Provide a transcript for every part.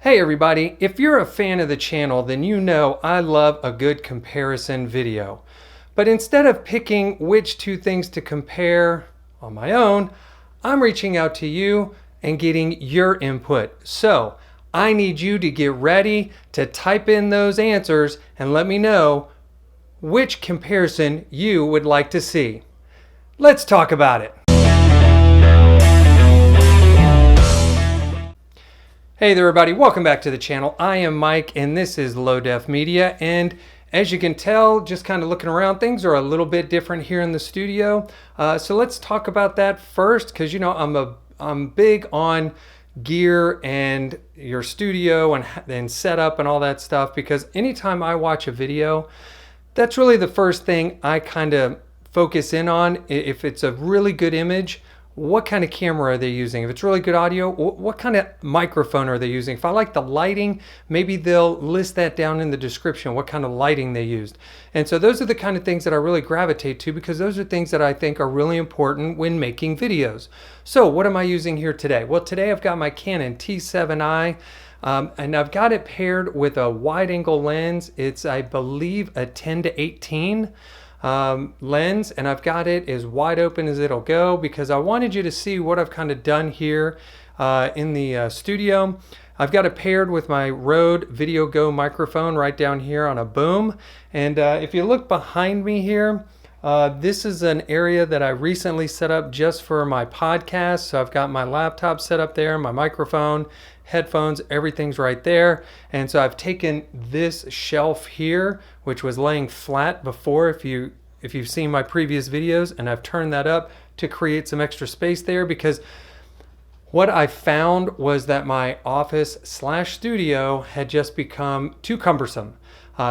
Hey everybody, if you're a fan of the channel, then you know I love a good comparison video. But instead of picking which two things to compare on my own, I'm reaching out to you and getting your input. So I need you to get ready to type in those answers and let me know which comparison you would like to see. Let's talk about it. Hey there everybody, welcome back to the channel. I am Mike and this is Low Def Media, and as you can tell, just kind of looking around, things are a little bit different here in the studio. So let's talk about that first, because you know I'm big on gear and your studio and setup and all that stuff, because anytime I watch a video, that's really the first thing I kind of focus in on. If it's a really good image, what kind of camera are they using? If it's really good audio, what kind of microphone are they using? If I like the lighting, maybe they'll list that down in the description, what kind of lighting they used. And so those are the kind of things that I really gravitate to, because those are things that I think are really important when making videos. So what am I using here today? Well, today I've got my Canon T7i, and I've got it paired with a wide angle lens. It's, I believe, a 10-18. Lens, and I've got it as wide open as it'll go because I wanted you to see what I've kind of done here in the studio. I've got it paired with my Rode Video Go microphone right down here on a boom, and if you look behind me here, this is an area that I recently set up just for my podcast. So I've got my laptop set up there, my microphone, headphones, everything's right there. And so I've taken this shelf here, which was laying flat before, if you've seen my previous videos, and I've turned that up to create some extra space there, because what I found was that my office / studio had just become too cumbersome.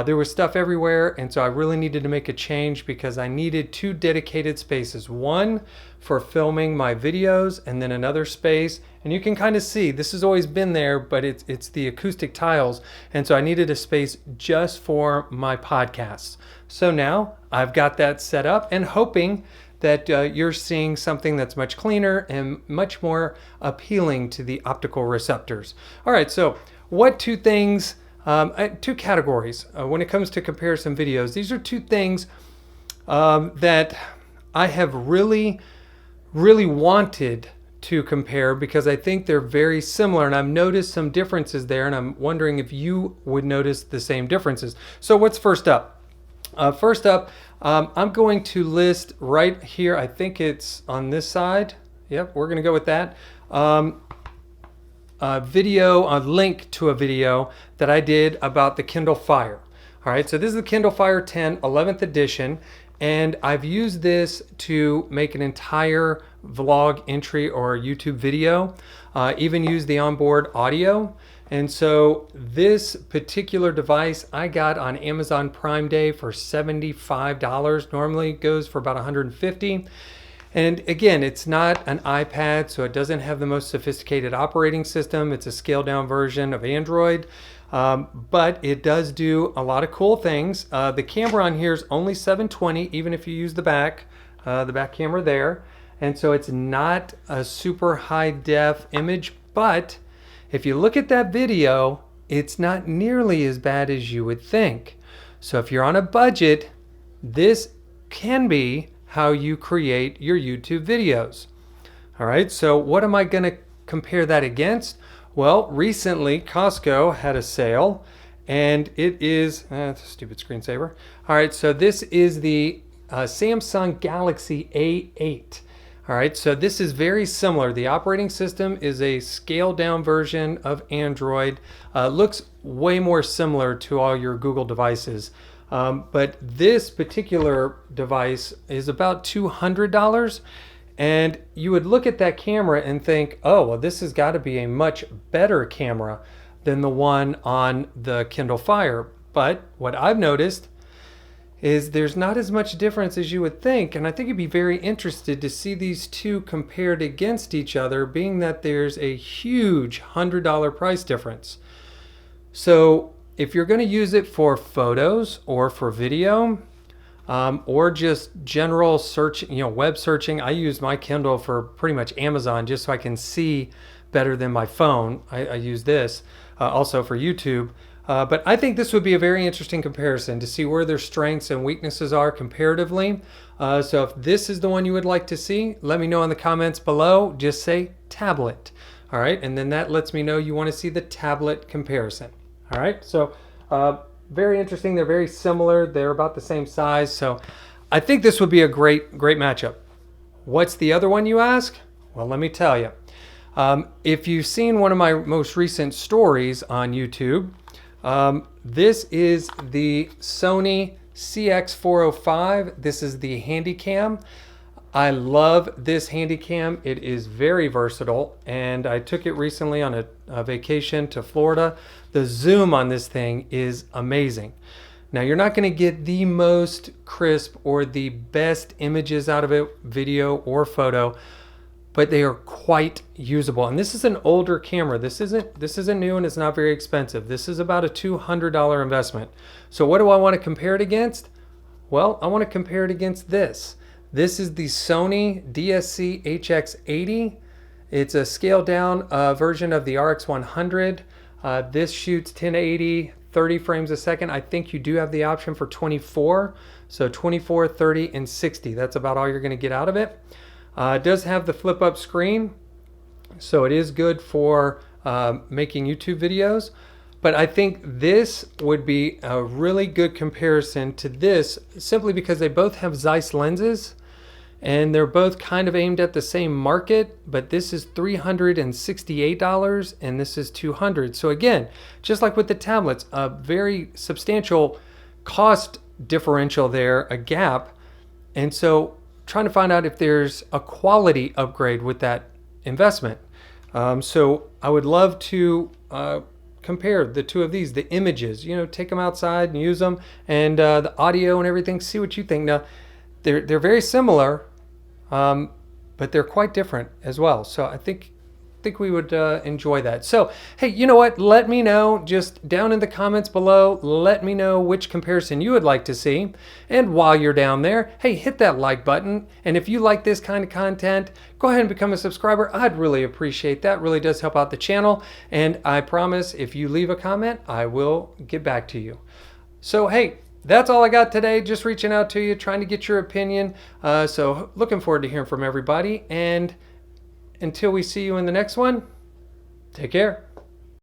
There was stuff everywhere, and so I really needed to make a change, because I needed two dedicated spaces. One for filming my videos, and then another space. And you can kind of see, this has always been there, but it's the acoustic tiles. And so I needed a space just for my podcasts. So now I've got that set up, and hoping that you're seeing something that's much cleaner and much more appealing to the optical receptors. All right, so what two things, two categories when it comes to comparison videos. These are two things that I have really wanted to compare, because I think they're very similar, and I've noticed some differences there, and I'm wondering if you would notice the same differences. So what's first up? First up, I'm going to list right here, I think it's on this side. Yep, we're gonna go with that. A link to a video that I did about the Kindle Fire. All right, so this is the Kindle Fire 10 11th edition, and I've used this to make an entire vlog entry or YouTube video, even use the onboard audio. And so this particular device I got on Amazon Prime Day for $75. Normally it goes for about $150. And again, it's not an iPad, so it doesn't have the most sophisticated operating system. It's a scaled down version of Android, but it does do a lot of cool things. The camera on here is only 720, even if you use the back camera there. And so it's not a super high def image, but if you look at that video, it's not nearly as bad as you would think. So if you're on a budget, this can be how you create your YouTube videos. All right, so what am I going to compare that against? Well, recently Costco had a sale, and it is, it's a stupid screensaver. All right, so this is the Samsung Galaxy A8. All right, so this is very similar. The operating system is a scaled down version of Android. Looks way more similar to all your Google devices. But this particular device is about $200. And you would look at that camera and think, oh, well, this has got to be a much better camera than the one on the Kindle Fire. But what I've noticed is there's not as much difference as you would think. And I think you'd be very interested to see these two compared against each other, being that there's a huge $100 price difference. So if you're going to use it for photos or for video, or just general search, web searching, I use my Kindle for pretty much Amazon just so I can see better than my phone. I use this also for YouTube. But I think this would be a very interesting comparison to see where their strengths and weaknesses are comparatively. So if this is the one you would like to see, let me know in the comments below. Just say tablet. All right, and then that lets me know you want to see the tablet comparison. All right, so very interesting. They're very similar. They're about the same size. So I think this would be a great matchup. What's the other one, you ask? Well, let me tell you. If you've seen one of my most recent stories on YouTube, this is the Sony CX405. This is the Handycam. I love this Handycam. It is very versatile, and I took it recently on a vacation to Florida. The zoom on this thing is amazing. Now, you're not going to get the most crisp or the best images out of it, video or photo, but they are quite usable. And this is an older camera. This isn't new, and it's not very expensive. This is about a $200 investment. So what do I want to compare it against? Well, I want to compare it against this. This is the Sony DSC HX80. It's a scaled down version of the RX100. This shoots 1080, 30 frames a second. I think you do have the option for 24. So 24, 30, and 60. That's about all you're going to get out of it. It does have the flip up screen, so it is good for making YouTube videos. But I think this would be a really good comparison to this simply because they both have Zeiss lenses and they're both kind of aimed at the same market, but this is $368 and this is $200. So again, just like with the tablets, a very substantial cost differential there, a gap. And so trying to find out if there's a quality upgrade with that investment. So I would love to compare the two of these, the images, take them outside and use them, and the audio and everything, see what you think. Now, they're very similar, but they're quite different as well. So I think we would enjoy that. So, hey, you know what? Let me know just down in the comments below. Let me know which comparison you would like to see. And while you're down there, hey, hit that like button. And if you like this kind of content, go ahead and become a subscriber. I'd really appreciate that. Really does help out the channel. And I promise if you leave a comment, I will get back to you. So, hey, that's all I got today. Just reaching out to you, trying to get your opinion. So looking forward to hearing from everybody. And until we see you in the next one, take care.